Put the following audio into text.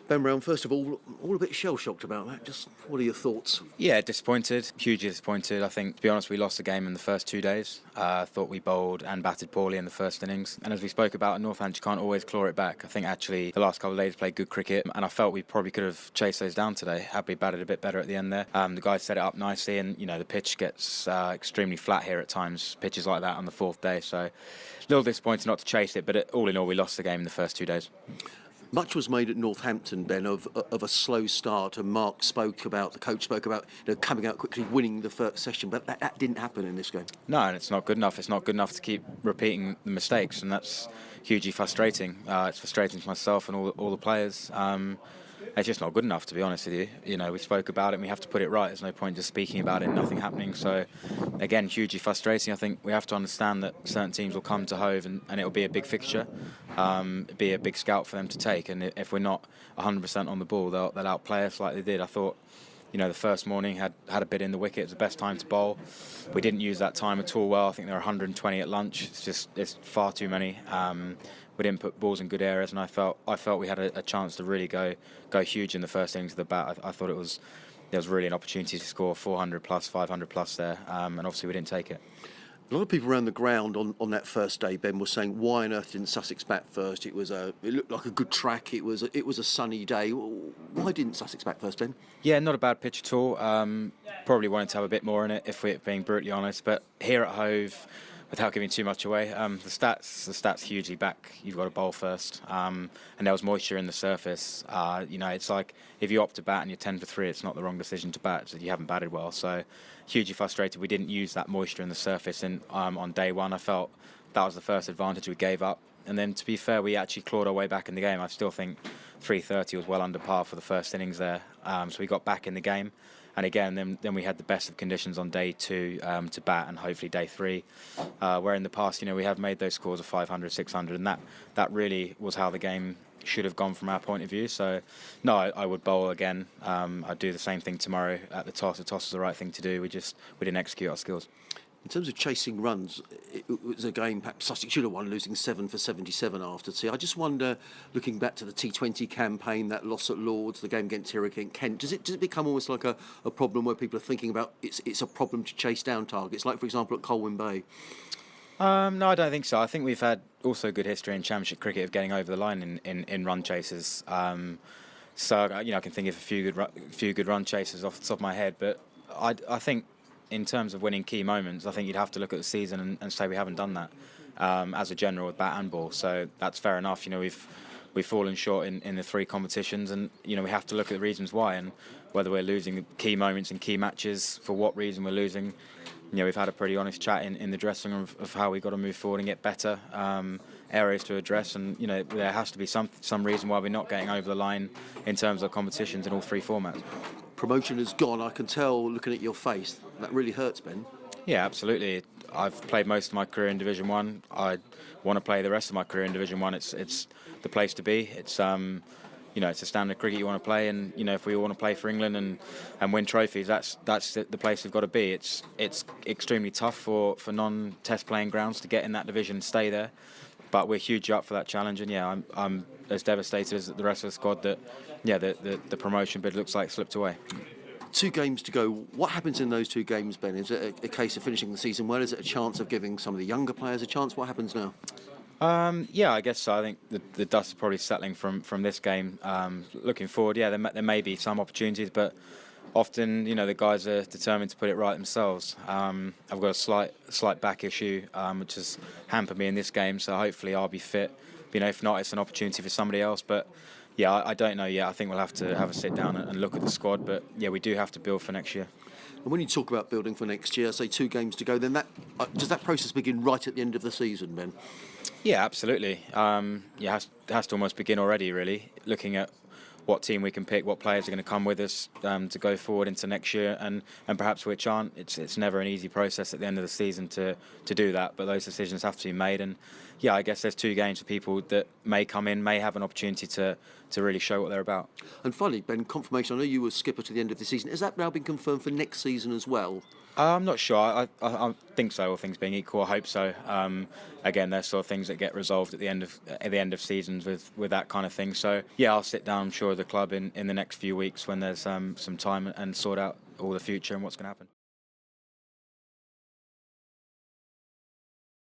Ben Brown, first of all a bit shell-shocked about that. Just what are your thoughts? Yeah, disappointed, hugely disappointed. I think, to be honest, we lost the game in the first 2 days. I thought we bowled and batted poorly in the first innings. And as we spoke about at Northampton, you can't always claw it back. I think actually the last couple of days played good cricket, and I felt we probably could have chased those down today had we batted a bit better at the end there. The guys set it up nicely, and the pitch gets extremely flat here at times. Pitches like that on the fourth day, so a little disappointed not to chase it. But all in all, we lost the game in the first 2 days. Much was made at Northampton, Ben, of a slow start, and the coach spoke about coming out quickly, winning the first session, but that didn't happen in this game. No, and it's not good enough. It's not good enough to keep repeating the mistakes, and that's hugely frustrating. It's frustrating for myself and all the players. It's just not good enough, to be honest with you. We spoke about it and we have to put it right. There's no point just speaking about it and nothing happening. So, again, hugely frustrating. I think we have to understand that certain teams will come to Hove and it'll be a big fixture, be a big scout for them to take. And if we're not 100% on the ball, they'll outplay us like they did. I thought, the first morning had a bit in the wicket. It was the best time to bowl. We didn't use that time at all well. I think there were 120 at lunch. It's far too many. We didn't put balls in good areas, and I felt we had a chance to really go huge in the first innings of the bat. I thought there was really an opportunity to score 400 plus, 500 plus there, and obviously we didn't take it. A lot of people around the ground on that first day, Ben, were saying, why on earth didn't Sussex bat first? It looked like a good track. It was a sunny day. Why didn't Sussex bat first, Ben? Yeah, not a bad pitch at all. Probably wanted to have a bit more in it, if we're being brutally honest. But here at Hove, without giving too much away, the stats hugely back. You've got to bowl first, and there was moisture in the surface. It's like if you opt to bat and you're 10 for 3, it's not the wrong decision to bat. So you haven't batted well. So hugely frustrated. We didn't use that moisture in the surface, and on day one, I felt that was the first advantage we gave up. And then, to be fair, we actually clawed our way back in the game. I still think 330 was well under par for the first innings there. So we got back in the game. And again, then we had the best of conditions on day 2 to bat, and hopefully day 3. Where in the past, we have made those scores of 500, 600, and that really was how the game should have gone from our point of view. So, no, I would bowl again. I'd do the same thing tomorrow at the toss. The toss was the right thing to do. We didn't execute our skills. In terms of chasing runs, it was a game perhaps Sussex should have won, losing 7 for 77 after tea. I just wonder, looking back to the T20 campaign, that loss at Lords, the game against Hurricane Kent, does it become almost like a problem where people are thinking about it's a problem to chase down targets, like, for example, at Colwyn Bay? No, I don't think so. I think we've had also good history in Championship cricket of getting over the line in run chases. So I can think of a few good run chases off the top of my head, but I think, in terms of winning key moments, I think you'd have to look at the season and say we haven't done that as a general with bat and ball. So that's fair enough. We've fallen short in the 3 competitions, and we have to look at the reasons why, and whether we're losing key moments in key matches, for what reason we're losing. We've had a pretty honest chat in the dressing room of how we've got to move forward and get better, areas to address, and there has to be some reason why we're not getting over the line in terms of competitions in all 3 formats. Promotion has gone. I can tell, looking at your face, that really hurts, Ben. Yeah, absolutely. I've played most of my career in Division 1. I want to play the rest of my career in Division 1. It's the place to be. It's it's a standard cricket you want to play, and if we want to play for England and win trophies, that's the place we've got to be. It's extremely tough for non-test playing grounds to get in that division and stay there, but we're hugely up for that challenge. And I'm as devastated as the rest of the squad that the promotion bid looks like slipped away. 2 games to go. What happens in those 2 games, Ben? Is it a case of finishing the season well? Is it a chance of giving some of the younger players a chance? What happens now? Yeah, I guess so. I think the dust is probably settling from this game. Looking forward, there may be some opportunities, but often, the guys are determined to put it right themselves. I've got a slight back issue, which has hampered me in this game, so hopefully I'll be fit. If not, it's an opportunity for somebody else. But yeah, I don't know yet. I think we'll have to have a sit down and look at the squad. But yeah, we do have to build for next year. And when you talk about building for next year, say 2 games to go, then does that process begin right at the end of the season, Ben? Yeah, absolutely. It has to almost begin already, really, looking at what team we can pick, what players are going to come with us to go forward into next year, and perhaps which aren't. It's never an easy process at the end of the season to do that, but those decisions have to be made. And yeah, I guess there's 2 games for people that may come in, may have an opportunity to really show what they're about. And finally, Ben, confirmation, I know you were skipper to the end of the season. Has that now been confirmed for next season as well? I'm not sure. I think so. All things being equal, I hope so. Again, there's sort of things that get resolved at the end of seasons with that kind of thing. So yeah, I'll sit down, I'm sure, with the club in the next few weeks when there's some time and sort out all the future and what's going to happen.